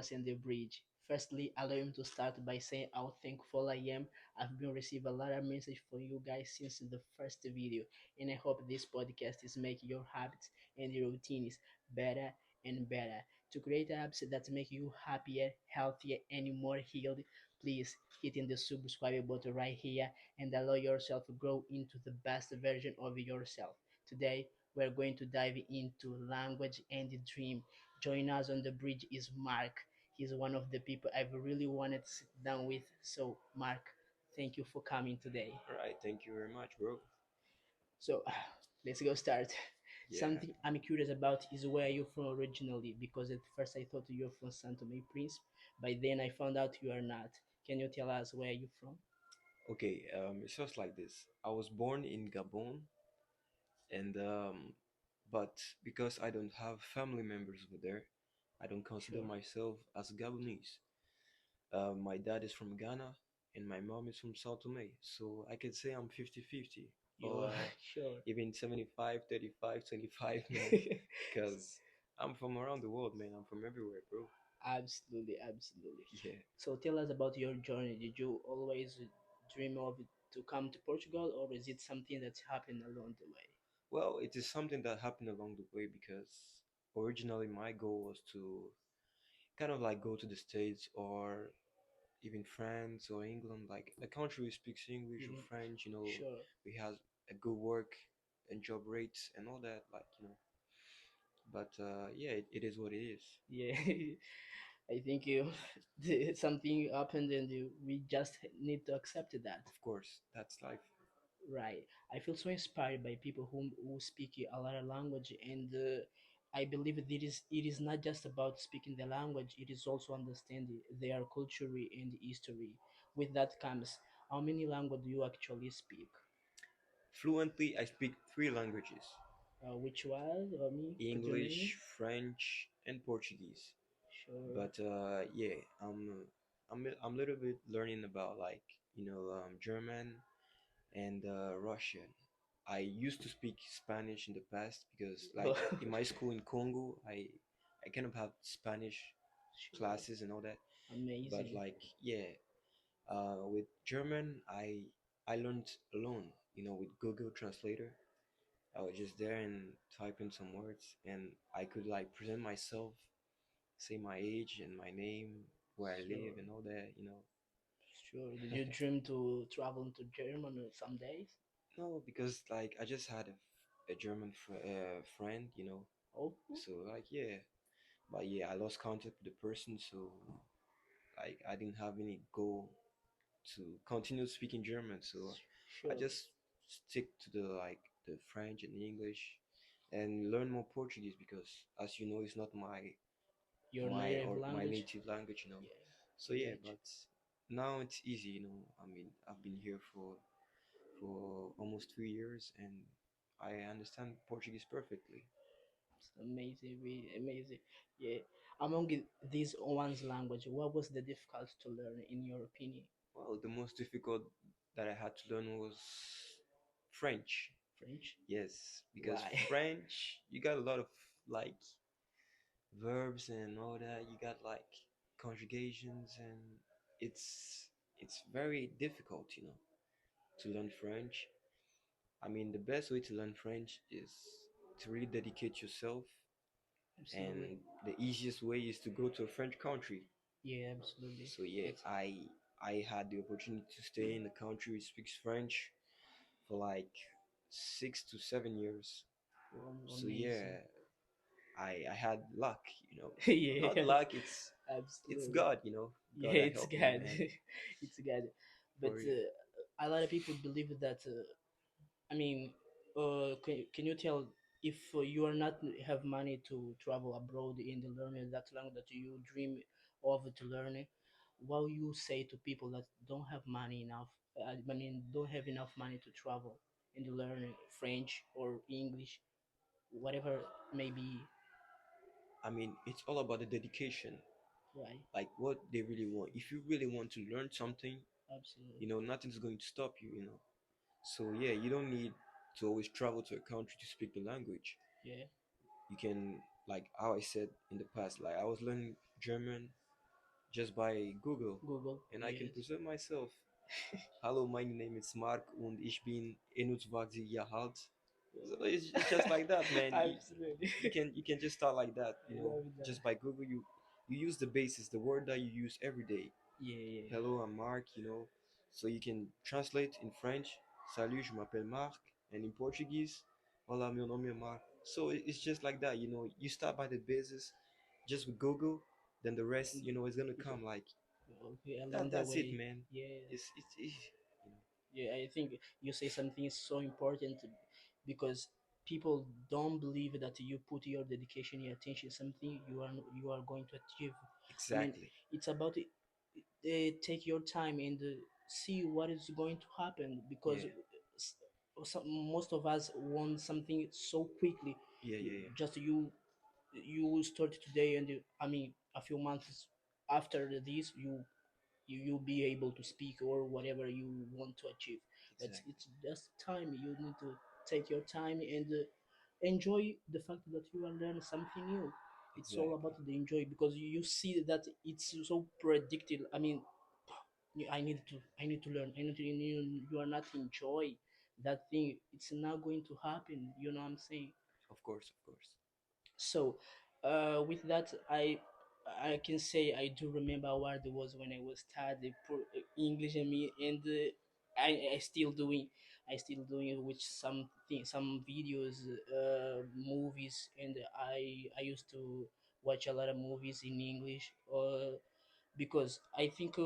crossing the bridge. Firstly, allow me to start by saying how thankful I am. I've been receiving a lot of message from you guys since the first video, and I hope this podcast is making your habits and your routines better and better. To create apps that make you happier, healthier, and more healed, please hit in the subscribe button right here and allow yourself to grow into the best version of yourself. Today, we're going to dive into language and dream. Join us on the bridge is Mark. He's one of the people I've really wanted to sit down with. So, Mark, thank you for coming today. All right, thank you very much, bro. So, let's go start. Yeah. Something I'm curious about is where you're from originally, because at first I thought you're from Santo Tomé Prince, but then I found out you are not. Can you tell us where you're from? Okay. It's just like this. I was born in Gabon, and but because I don't have family members over there, I don't consider Sure. myself as Gabonese. My dad is from Ghana, and my mom is from Sao Tome. So I could say I'm 50-50, You're or sure. even 75-35-25, man. Because I'm from around the world, man. I'm from everywhere, bro. Absolutely, absolutely. Yeah. So tell us about your journey. Did you always dream of it to come to Portugal, or is it something that's happened along the way? Well, it is something that happened along the way because originally my goal was to kind of like go to the States or even France or England, like a country who speaks English or Mhm. French, Sure. we have a good work and job rates and all that, But yeah, it is what it is. Yeah, I think you something happened and we just need to accept that. Of course, that's life. Right. I feel so inspired by people who speak a lot of language, and I believe it is not just about speaking the language. It is also understanding their culture and history. With that comes, how many language do you actually speak? Fluently, I speak three languages: Which one? Me? Could you name me? English, French, and Portuguese. Sure. But yeah, I'm a little bit learning about German and Russian. I used to speak Spanish in the past because like in my school in Congo, I kind of have Spanish Sure. classes and all that. But Amazing. like yeah, with German, I learned alone. With Google Translator. I was just there and typing some words, and I could like present myself, say my age and my name, where I live, Sure. and all that. Sure. Did you dream to travel to Germany some days? No, because like I just had a German friend, Oh, so like yeah, but yeah, I lost contact with the person, so like I didn't have any goal to continue speaking German, so I sure. just stick to the French and English and learn more Portuguese because as you know it's not Your native my language? native language. Yeah, So I yeah, get but now it's easy. I mean, I've been here for almost 3 years and I understand Portuguese perfectly. It's amazing, really amazing. Yeah. Among these one's language, what was the difficult to learn in your opinion? Well, the most difficult that I had to learn was French. French? Yes, because Why? French, you got a lot of like verbs and all that. You got like conjugations and it's very difficult to learn French. I mean, the best way to learn French is to really dedicate yourself, Absolutely. and the easiest way is to go to a French country. Yeah, absolutely. So yeah, That's I had the opportunity to stay in a country which speaks French for like 6 to 7 years. So amazing. yeah, I had luck. Not Yeah, luck, it's absolutely. God. God Yeah, that it's helped me, good. man. It's good. But For real. a lot of people believe that. I mean, can you tell if you are not have money to travel abroad in the learning that language that you dream of to learn it, what you say to people that don't have money enough? I mean, don't have enough money to travel and to learn French or English, whatever may be, I mean, it's all about the dedication, right? like what they really want. If you really want to learn something, Absolutely. nothing's going to stop you. So yeah, you don't need to always travel to a country to speak the language. Yeah. You can, like how I said in the past, like I was learning German just by Google, Google, and I can yes. present myself. Hello, my name is Mark und ich bin 21 Jahre alt. So it's just like that, man. Absolutely. You can just start like that, I love that. just by Google. You use the basis, the word that you use every day. Yeah, yeah. Hello, I'm Mark, so you can translate in French. Salut, je m'appelle Mark, and in Portuguese, Olá, meu nome é Mark. So it's just like that, You start by the basis, just with Google, then the rest, And is gonna you come. Like okay, along the that's it, way, man. yeah. It's easy, you know. Yeah, I think you say something so important because people don't believe that you put your dedication, your attention, something you are going to achieve. I mean, Exactly. it's about take your time and see what is going to happen because Yeah. s- most of us want something so quickly. Yeah. Yeah. Yeah. Just you start today and I mean a few months after this you'll be able to speak or whatever you want to achieve, but Exactly. it's just time. You need to take your time and enjoy the fact that you are learning something new. It's all Exactly. about the enjoy because you see that it's so predicted. I mean, I need to learn. You are not enjoy that thing, it's not going to happen, you know what I'm saying? Of course. Of course. So, with that, I can say I do remember what it was when I was studying English and me, and I still doing, it with some videos, movies, and I used to watch a lot of movies in English, because I think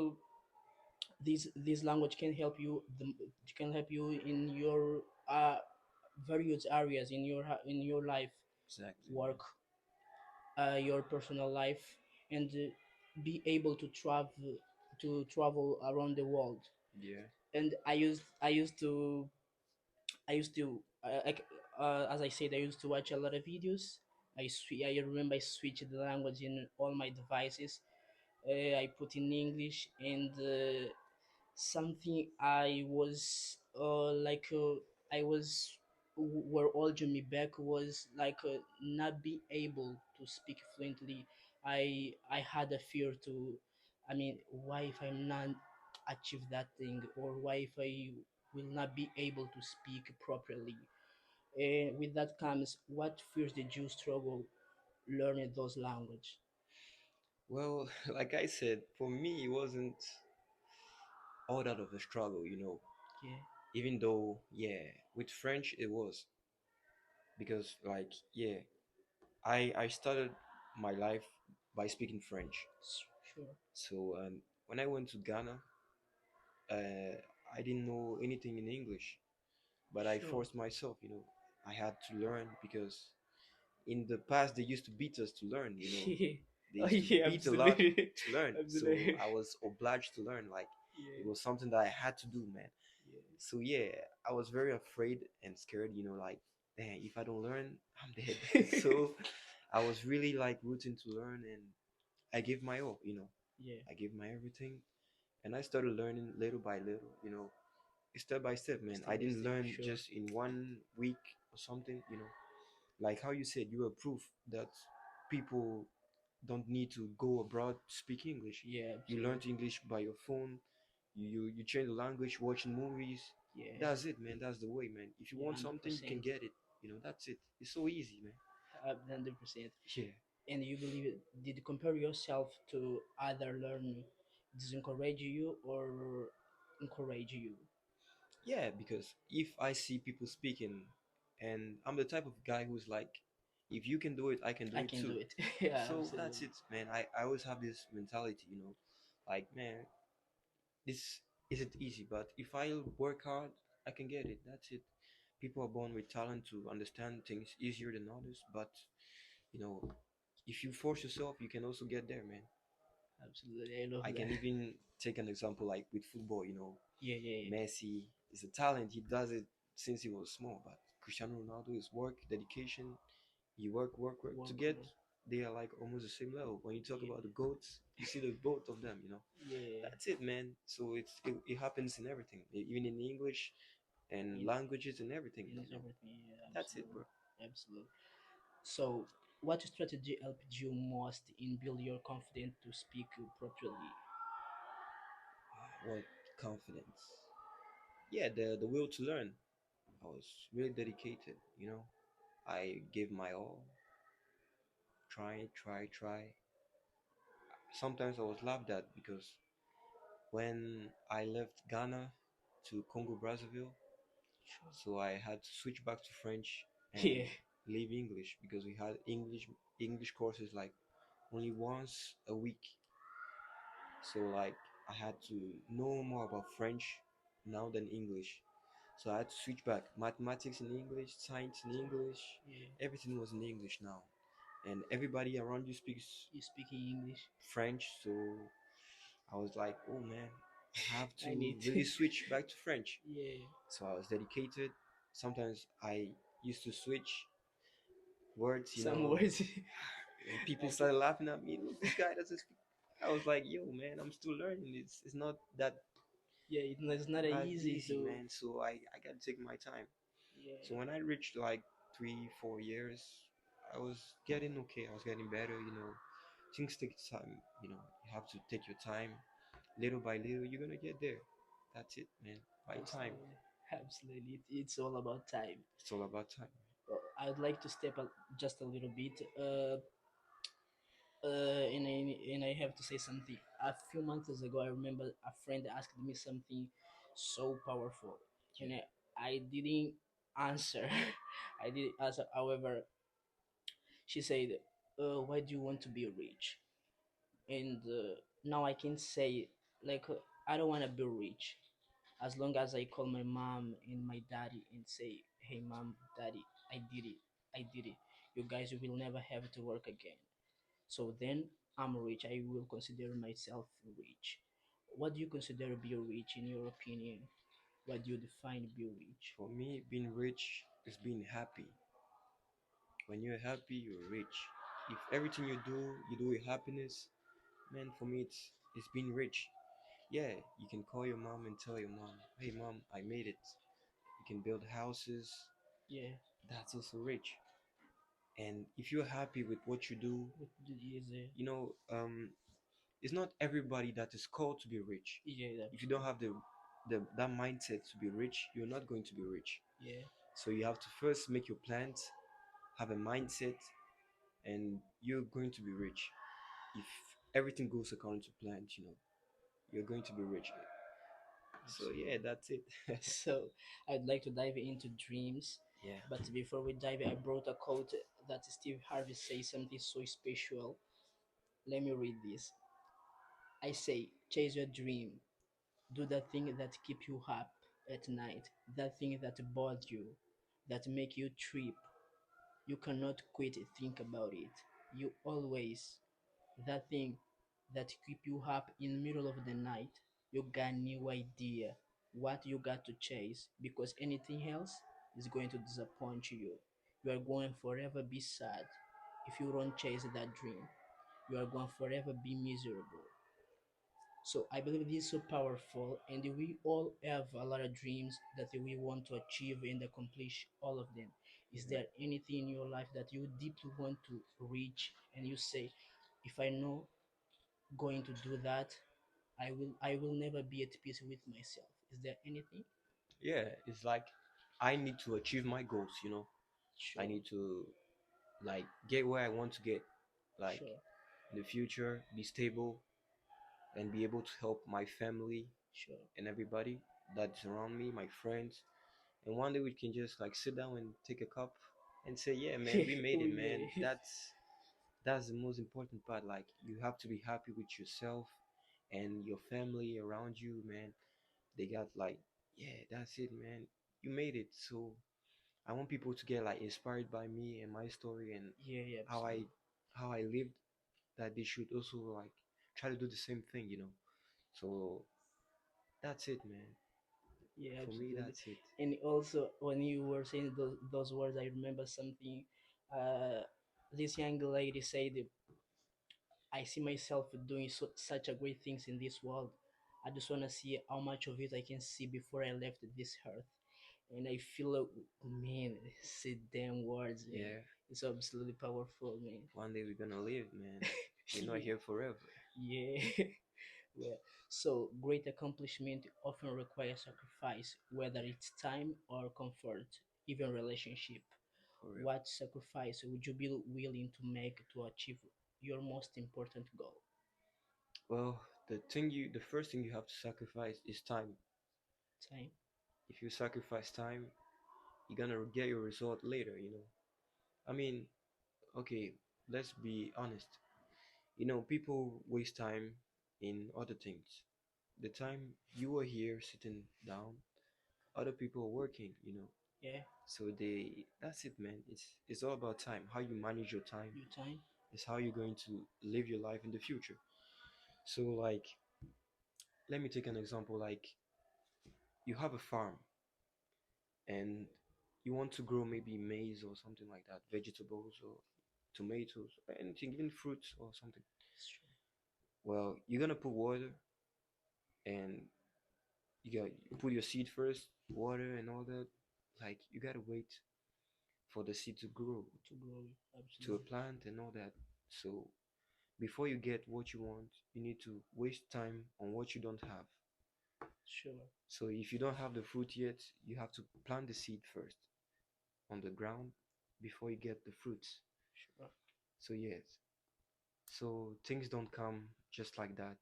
this language can help you. Can help you in your various areas in your life, Exactly, man. work, your personal life, and be able to travel around the world. Yeah. And as I said, I used to watch a lot of videos. I remember I switched the language in all my devices. I put in English, and something I was I was were holding me back was not be able to speak fluently. I had a fear to, I mean, why if I'm not achieve that thing, or why if I will not be able to speak properly. With that comes, what fears did you struggle learning those language? Well, like I said, for me, it wasn't all that of a struggle, Yeah, Even though, yeah, with French it was because, like, yeah, I started my life by speaking French. sure, So when I went to Ghana, I didn't know anything in English, but I sure. forced myself. I had to learn because in the past they used to beat us to learn. They Oh used to yeah, beat a lot absolutely. to learn, so Absolutely. I was obliged to learn. Like it Yeah, was something that I had to do, man. yeah, So yeah, I was very afraid and scared. Like, dang, if I don't learn, I'm dead. So I was really like rooting to learn, and I gave my all. yeah. I gave my everything, and I started learning little by little. Step by step, man. I Step by didn't step, learn sure. just in 1 week or something. Like how you said, you are proof that people don't need to go abroad to speak English. Yeah, You absolutely. learned English by your phone. You train the language watching movies. Yeah, That's it, man. That's the way, man. If you yeah, want something, you can 100%. get it. That's it. It's so easy, man. 100%. Yeah. And you believe it? Did you compare yourself to other learning? Does it encourage you or encourage you? Yeah, because if I see people speaking, and I'm the type of guy who's like, if you can do it, I can do I it can do too. it. Yeah, So that's absolutely. it, man. I always have this mentality, like, man, this isn't easy, but if I work hard, I can get it. That's it. People are born with talent to understand things easier than others, but you know, if you force yourself, you can also get there, man. Absolutely. I love I that. can even take an example like with football, Yeah, yeah, Messi is a talent. He does it since he was small, but Cristiano Ronaldo is work, dedication. He work yeah. to Work get. hard. They are like almost the same level. When you talk Yeah, about the goats, you see the both of them. yeah. That's it, man. So it happens in everything, even in English and In languages and everything. in everything. Yeah, That's it, absolutely. bro. Absolutely. So, What strategy helped you most in build your confidence to speak properly? What confidence? Yeah, the will to learn. I was really dedicated, you know. I gave my all, try. Sometimes I was laughed at because when I left Ghana to Congo Brazzaville, so I had to switch back to French Yeah, and leave English because we had English courses like only once a week. So like I had to know more about French now than English. So I had to switch back. Mathematics in English, science in English, yeah. everything was in English now. And everybody around you speaks You speaking English? French, so I was like, oh man, I have I to need to. really switch back to French. Yeah, So I was dedicated. Sometimes I used to switch words, you some know, words. and people Okay. started laughing at me. Look, this guy doesn't speak. I was like, yo, man, I'm still learning. It's not Yeah, it's not that easy easy, to. man. So I gotta take my time. So Yeah, when I reached like 3, 4 years, I was getting okay. I was getting better, you know. Things take time, you know. You have to take your time, little by little. You're gonna get there. That's it, man. By time. absolutely, absolutely. It's all about time. It's all about time. I'd like to step just a little bit. And I have to say something. A few months ago, I remember a friend asked me something so powerful, Yeah. and I didn't answer. I didn't answer. However, she said, "Why do you want to be rich?" And now I can say, like, I don't want to be rich. As long as I call my mom and my daddy and say, "Hey, mom, daddy, I did it. I did it. You guys will never have to work again." So then I'm rich. I will consider myself rich. What do you consider be rich in your opinion? What do you define be rich? For me, being rich is being happy. When you're happy, you're rich. If everything you do with happiness, man, for me it's being rich. Yeah, you can call your mom and tell your mom, "Hey, mom, I made it." You can build houses. Yeah. That's also rich. And if you're happy with what you do, What is it? you know, it's not everybody that is called to be rich. Yeah, If you don't absolutely. have the that mindset to be rich, you're not going to be rich. Yeah. So you have to first make your plans, have a mindset, and you're going to be rich. If everything goes according to plans, you know, you're going to be rich. So yeah, Absolutely. that's it. So I'd like to dive into dreams, Yeah. but before we dive, I brought a quote that Steve Harvey says something so special. Let me read this. I say, chase your dream. Do that thing that keep you up at night. That thing that bothers you, that make you trip. You cannot quit think about it. You always that thing that keep you up in the middle of the night. You got no idea what you got to chase because anything else is going to disappoint you. You are going forever be sad if you don't chase that dream. You are going forever be miserable. So I believe this is so powerful, and we all have a lot of dreams that we want to achieve and accomplish all of them. Is Yeah. there anything in your life that you deeply want to reach, and you say, if I know going to do that, I will never be at peace with myself. Is there anything? Yeah, it's like I need to achieve my goals, you know. I Sure, need to like get where I want to get. Like sure, in the future, be stable and be able to help my family sure. and everybody that's around me, my friends. And one day we can just like sit down and take a cup and say, "Yeah, man, we made Oh it, man." yeah, That's the most important part. Like you have to be happy with yourself and your family around you, man. They got like, yeah, that's it, man. You made it. So I want people to get like inspired by me and my story and yeah, yeah, how I absolutely. how I lived, that they should also like try to do the same thing, you know. So that's it, man. Yeah, For me, absolutely. that's it. And also, when you were saying those words, I remember something. Uh, this young lady said, I see myself doing such a great things in this world. I just want to see how much of it I can see before I left this earth. And I feel like, man, say damn words, man. Yeah, It's absolutely powerful, man. one day we're gonna live, man. We're not Yeah, here forever. yeah. Well, so great accomplishment often requires sacrifice, whether it's time or comfort, even relationship. For real. What sacrifice would you be willing to make to achieve your most important goal? Well, the first thing you have to sacrifice is time. Time? If you sacrifice time, you're gonna get your result later. I mean, okay, let's be honest. People waste time in other things. The time you are here sitting down, other people are working. Yeah, So that's it, man. It's all about time. How you manage your time your time? is how you're going to live your life in the future. So, like, let me take an example. Like, you have a farm and you want to grow maybe maize or something like that, vegetables or tomatoes, or anything, even fruits or something. It's true. Well, you're gonna put water and you put your seed first, water and all that. Like, you gotta wait for the seed to grow To grow, to a absolutely. plant and all that. So before you get what you want, you need to waste time on what you don't have. Sure, So if you don't have the fruit yet, you have to plant the seed first on the ground before you get the fruits. sure. So yes, so things don't come just like that.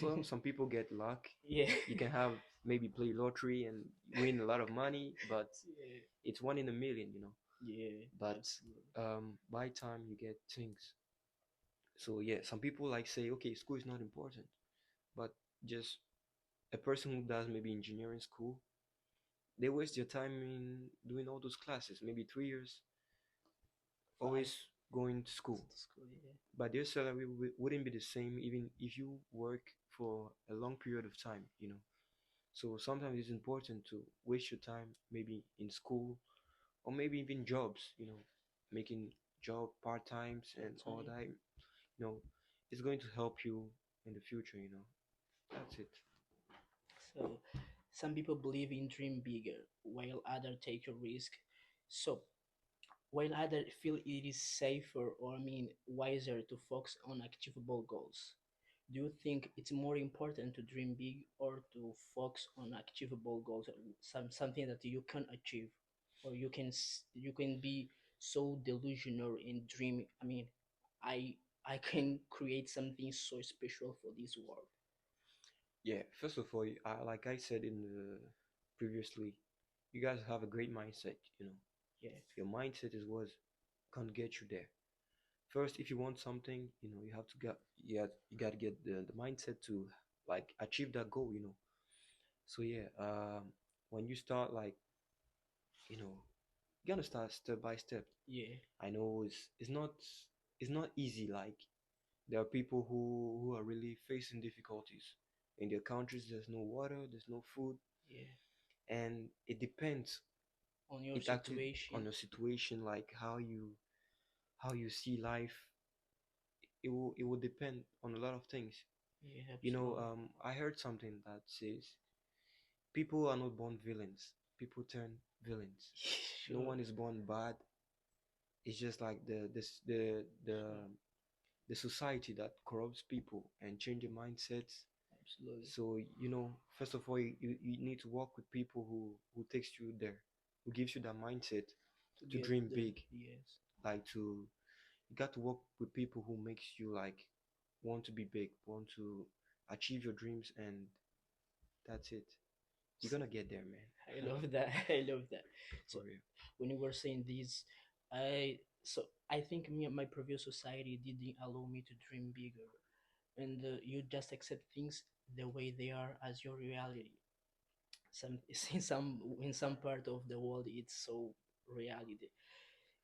Well, some people get luck. Yeah. You can have maybe play lottery and win a lot of money, but Yeah, it's one in a million. yeah, But absolutely. by time you get things. So yeah, some people like say, okay, school is not important, but just a person who does maybe engineering school, they waste their time in doing all those classes, maybe 3 years, Five always going to school. to school, yeah. But their salary wouldn't be the same even if you work for a long period of time. So sometimes it's important to waste your time maybe in school or maybe even jobs, making job part times and Part all time. that. It's going to help you in the future. That's it. So some people believe in dream bigger, while others take a risk. So while others feel it is safer or wiser to focus on achievable goals. Do you think it's more important to dream big or to focus on achievable goals, something that you can achieve, or you can be so delusional in dream? I can create something so special for this world. Yeah, first of all, like I said in the previously, you guys have a great mindset. Yeah, Your mindset is what can get you there. First, if you want something, you have to get you got to get the mindset to like achieve that goal. So yeah, when you start like you gotta start step by step. yeah, I know it's not easy. Like there are people who are really facing difficulties in their countries. There's no water, there's no food, yeah. and it depends. On your It actually on situation. your situation, like how you see life. It will depend on a lot of things. Yeah, absolutely. I heard something that says people are not born villains. People turn villains. No Sure, one is born bad. It's just like sure, the society that corrupts people and change their mindsets. absolutely. So first of all, you need to work with people who takes you there, who gives you that mindset To to get dream there, big, yes. like to you got to work with people who makes you like want to be big, want to achieve your dreams, and that's it. You're gonna get there, I man. love that. I love that. For So real. when you were saying this, I think my previous society didn't allow me to dream bigger, and you just accept things the way they are as your reality. Some in some part of the world, it's so reality.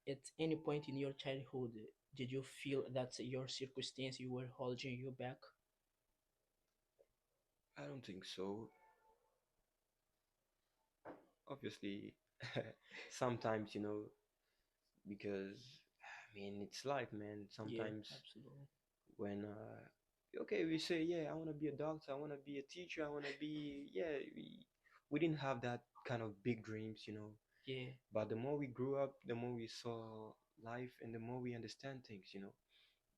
At any point in your childhood, did you feel that your circumstance you were holding you back? I don't think so. Obviously, sometimes, because I mean it's life, man. Yeah, Sometimes absolutely. when okay, we say, yeah, I want to be a doctor, I want to be a teacher, I want to be, yeah, we didn't have that kind of big dreams, you know. Yeah, But the more we grew up, the more we saw life, and the more we understand things, you know.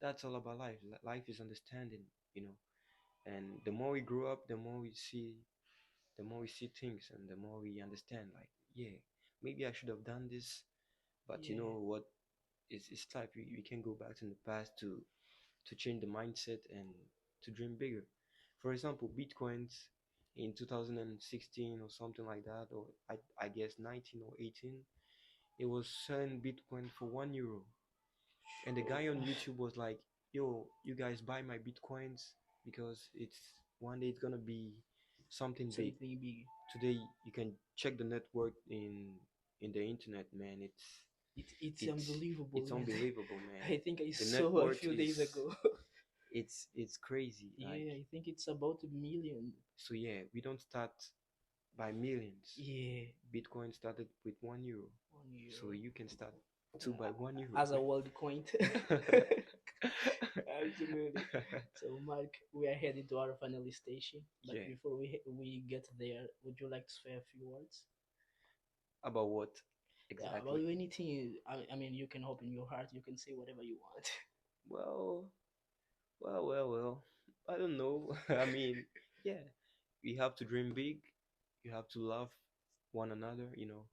That's all about life. Life is understanding, you know. And the more we grow up, the more we see things, and the more we understand. Like, yeah, maybe I should have done this, but you yeah, know what? It's life. We can go back to the past to change the mindset and to dream bigger. For example, bitcoins in 2016 or something like that, or I guess 19 or 18, it was selling bitcoin for €1, and the guy sure. on YouTube was like, "Yo, you guys buy my bitcoins because it's one day it's gonna be something big." Something big. Today you can check the network in the internet, man. It's It's unbelievable, it's man. unbelievable, man. I think I The saw a network few is days ago. it's crazy. Like, Yeah, I think it's about a million. so yeah, we don't start by millions. Yeah, Bitcoin started with €1, so €1. you can start too by €1, As a world coin. Absolutely. So, Mark, we are heading to our final station. But Yeah. before we get there, would you like to say a few words? About what Yeah, about exactly? anything. I mean, you can open your heart. You can say whatever you want. Well, well. I don't know. I mean, yeah, we have to dream big. You have to love one another, you know,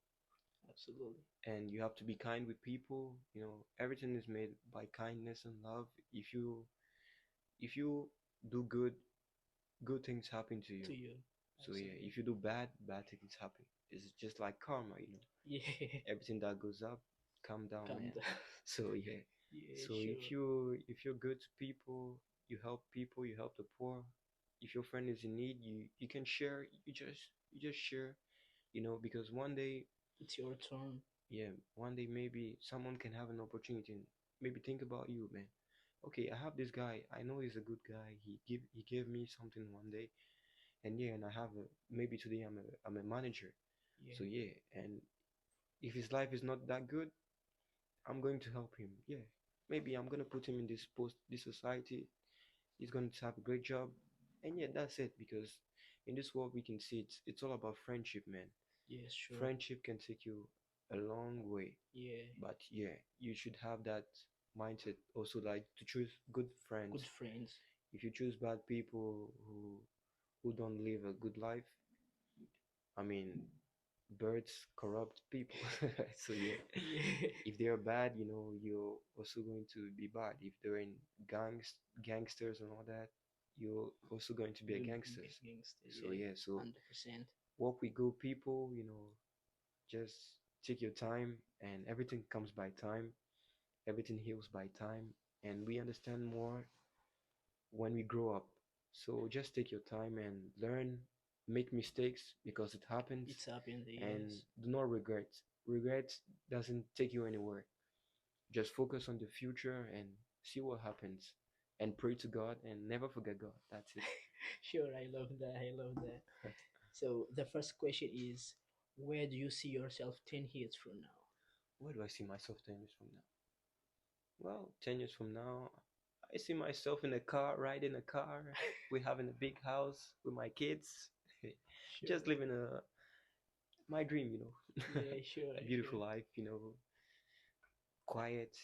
Absolutely. and you have to be kind with people. You know, everything is made by kindness and love. If you do good, good things happen to you. To you. So yeah, Absolutely. if you do bad, bad things happen. It's just like karma, you know. Yeah. Everything that goes up, come down, Calm man. down. So yeah. Yeah, So sure. if you're good to people, you help the poor. If your friend is in need, you can share. You just share, you know, because one day, It's your turn. yeah, one day maybe someone can have an opportunity. And maybe think about you, man. Okay, I have this guy. I know he's a good guy. He gave me something one day, and yeah, and I have a maybe today I'm a manager. Yeah. So yeah, and if his life is not that good, I'm going to help him. Yeah, maybe I'm gonna put him in this society. He's going to have a great job, and yeah, that's it. Because in this world, we can see it's all about friendship, man. Yeah, sure. Friendship can take you a long way, Yeah. but yeah, you should have that mindset also, like to choose good friends. Good friends. If you choose bad people who don't live a good life, I mean, birds corrupt people. So yeah, Yeah. if they're bad, you know, you're also going to be bad. If they're in gangsters and all that, you're also going to be a You'll be gangsters. gangster. So Yeah. yeah, so 100%. work with good people, you know, just take your time, and everything comes by time. Everything heals by time, and we understand more when we grow up. So just take your time and learn, make mistakes because it happens, It's happened. and Yes. do not regret. Regret doesn't take you anywhere. Just focus on the future and see what happens, and pray to God and never forget God. That's it. Sure. I love that. I love that. So the first question is, where do you see yourself 10 years from now? Where do I see myself 10 years from now? Well, 10 years from now, I see myself in a car, riding a car. We're having a big house with my kids. Just Sure. living my dream, you know. Yeah, sure, A sure. beautiful life, you know, quiet.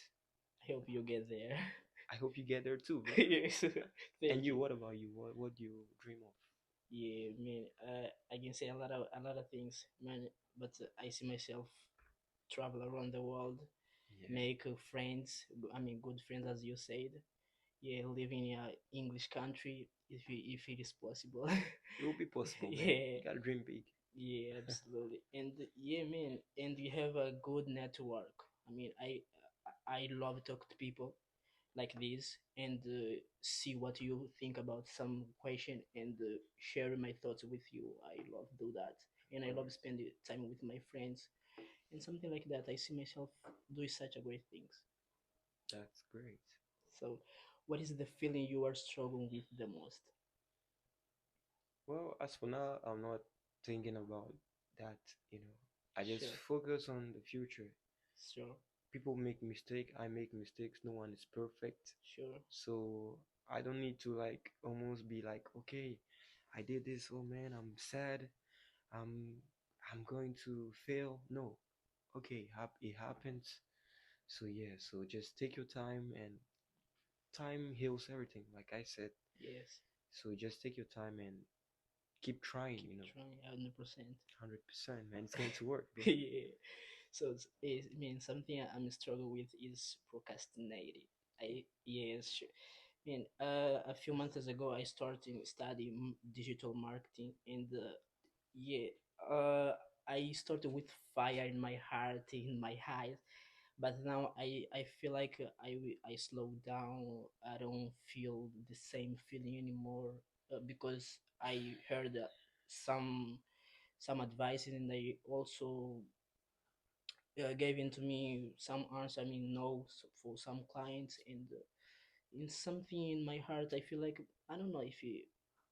I hope you get there. I hope you get there too, bro. Yes. And Thank you, you. what about you? What do you dream of? Yeah, man. I can say a lot of things, man. But I see myself travel around the world, Yeah, make friends. I mean, good friends, as you said. Yeah, live in a English country if it is possible. it will be possible, man. Yeah, You gotta dream big. yeah, absolutely. And yeah, man. And you have a good network. I mean, I love talk to people like this and see what you think about some question and share my thoughts with you. I love do that, and Of I love course. spend time with my friends and something like that. I see myself doing such a great things. That's great. So, what is the feeling you are struggling with the most? Well, as for now, I'm not thinking about that, you know. I just Sure, focus on the future. sure, People make mistake, I make mistakes, no one is perfect. sure. So I don't need to like almost be like, okay, I did this, oh man, I'm sad. I'm I'm going to fail. No. Okay, it happens. So yeah, so just take your time, and time heals everything, like I said. Yes, So just take your time and keep trying, keep you know. trying 100%. 100%, man. It's going to work, bro. Yeah. So I mean, something I'm struggle with is procrastinating. I yes, sure. I mean, a few months ago, I started studying digital marketing, and yeah, uh, I started with fire in my heart, in my eyes, but now I feel like I slow down. I don't feel the same feeling anymore because I heard some advice, and I also gave into me some answer. I mean, no, for some clients, and in something in my heart, I feel like I don't know if it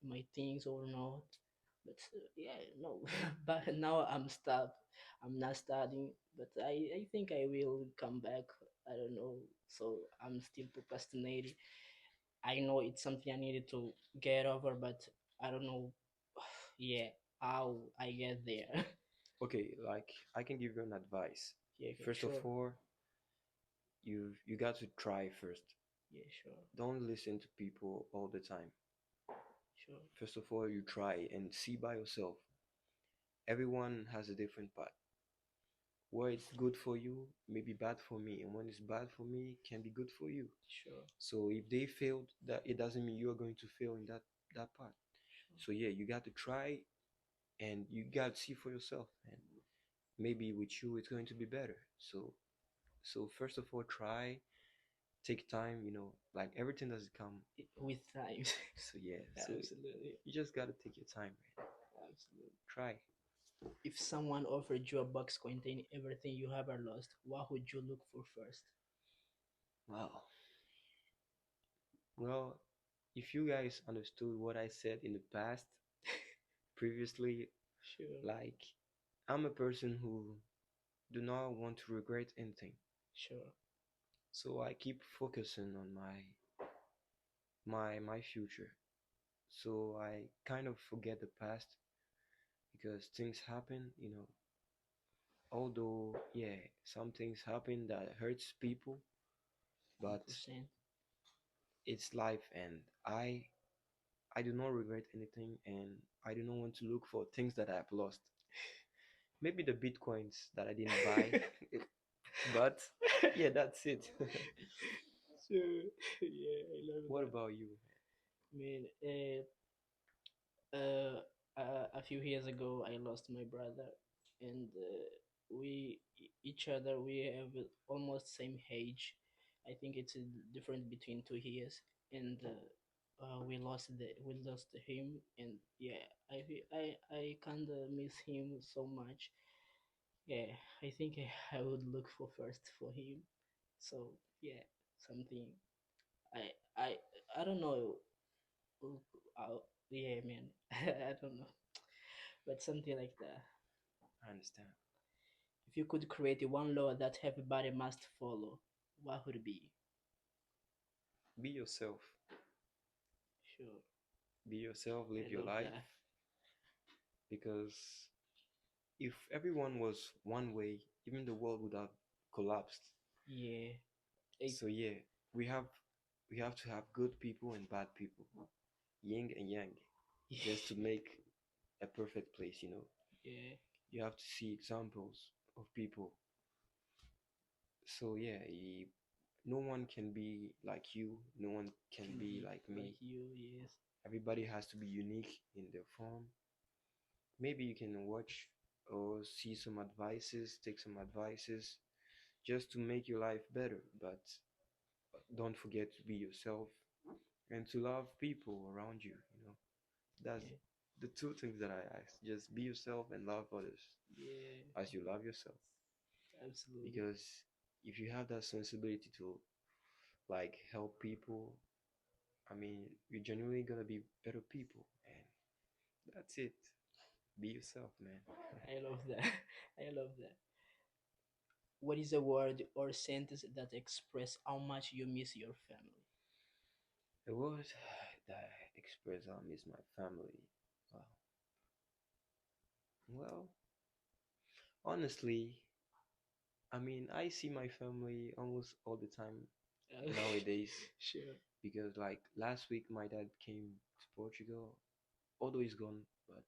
my things or not, but yeah, no. But now I'm stopped. I'm not studying, but I think I will come back. I don't know. So I'm still procrastinating. I know it's something I needed to get over, but I don't know. Yeah, how I get there. Okay, like I can give you an advice. Yeah, okay, First of sure. all, you got to try first. Yeah, sure, Don't listen to people all the time. sure, First of all, you try and see by yourself. Everyone has a different path. Where it's good for you may be bad for me, and when it's bad for me, can be good for you. sure, So if they failed, that it doesn't mean you're going to fail in that part. sure. So yeah, you got to try, and you got to see for yourself, and maybe with you it's going to be better. So first of all, try, take time. Like everything doesn't come. With time. So yeah, so Absolutely, you just got to take your time, man. absolutely. Try. If someone offered you a box containing everything you ever lost, what would you look for first? Wow. Well, if you guys understood what I said in the past, previously, Sure, like I'm a person who do not want to regret anything. sure, So I keep focusing on my future. So I kind of forget the past because things happen. Although yeah, some things happen that hurts people, but 100%. it's life, and I do not regret anything, and I do not want to look for things that I've lost. Maybe the bitcoins that I didn't buy, but yeah, that's it. Sure, yeah, I love What that. about you? I mean, a few years ago, I lost my brother, and each other, we have almost same age. I think it's a difference between 2 years, and we lost him, and yeah, I kind of miss him so much. Yeah, I think I would look for first for him. So yeah, something I I I don't know. Yeah, man, I don't know, but something like that. I understand. If you could create one law that everybody must follow, what would it be? Be yourself. Sure, Be yourself, I live your love life. that. Because if everyone was one way, even the world would have collapsed. Yeah, I, So yeah, we have we have to have good people and bad people, yin and yang, just to make a perfect place. yeah, You have to see examples of people. So yeah, no one can be like you, no one can can be be like like me. you. Yes, Everybody has to be unique in their form. Maybe you can watch or see some advices, take some advices just to make your life better, but don't forget to be yourself and to love people around you. That's yeah, the two things that I ask. Just be yourself and love others yeah, as you love yourself. absolutely. Because if you have that sensibility to like help people, I mean, you're genuinely gonna be better people, and that's it. Be yourself, man. I love that. I love that. What is a word or sentence that express how much you miss your family? The word that I express I miss my family. Wow. Well, Honestly, I mean, I see my family almost all the time Uh, nowadays sure. because, like, last week my dad came to Portugal, although he's gone, but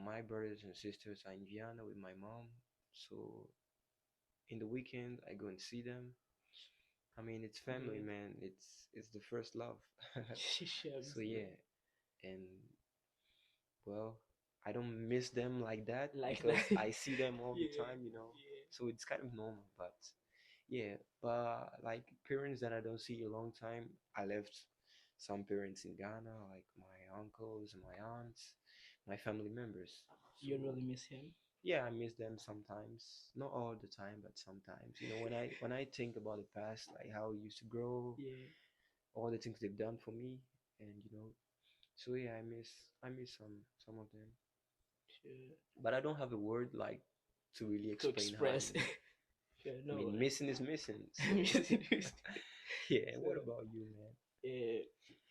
my brothers and sisters are in Vienna with my mom. So in the weekend, I go and see them. I mean, it's family, Good. man. It's the first love. Sure, So bro. yeah, and well, I don't miss them like that Like that. because I see them all the Yeah, time, you know. yeah. So it's kind of normal, but yeah, but like parents that I don't see a long time, I left some parents in Ghana, like my uncles and my aunts, my family members. So You really miss him? yeah, I miss them sometimes. Not all the time, but sometimes. You know, when I think about the past, like how we used to grow, Yeah, all the things they've done for me, and so yeah, I miss some of them. sure. But I don't have a word like to really To explain how I express. miss. Sure, I no mean, worries. missing is missing. So Missing is- yeah. so, What about you, yeah,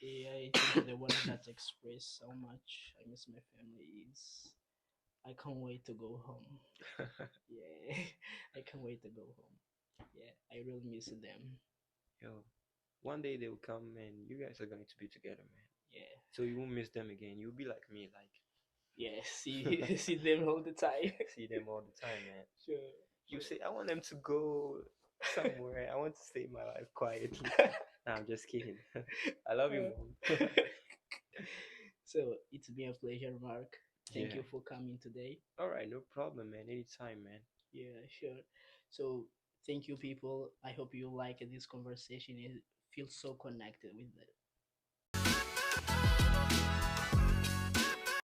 yeah, I think the word that express how much I miss my family is I can't wait to go home. man? Yeah, I can't wait to go home. Yeah, I really miss them. Yo, one day they will come and you guys are going to be together, man. Yeah, So you won't miss them again. You'll be like me, yeah, see, like see them all the time. see them all the time, man. Sure, You sure. say, I want them to go somewhere. I want to stay my life quietly. Nah, I'm just kidding. I love you, Uh, mom. so it's been a pleasure, Mark. Thank Yeah. you for coming today. All right, no problem, man. Anytime, man. Yeah, sure. So thank you, people. I hope you like this conversation. It feels so connected with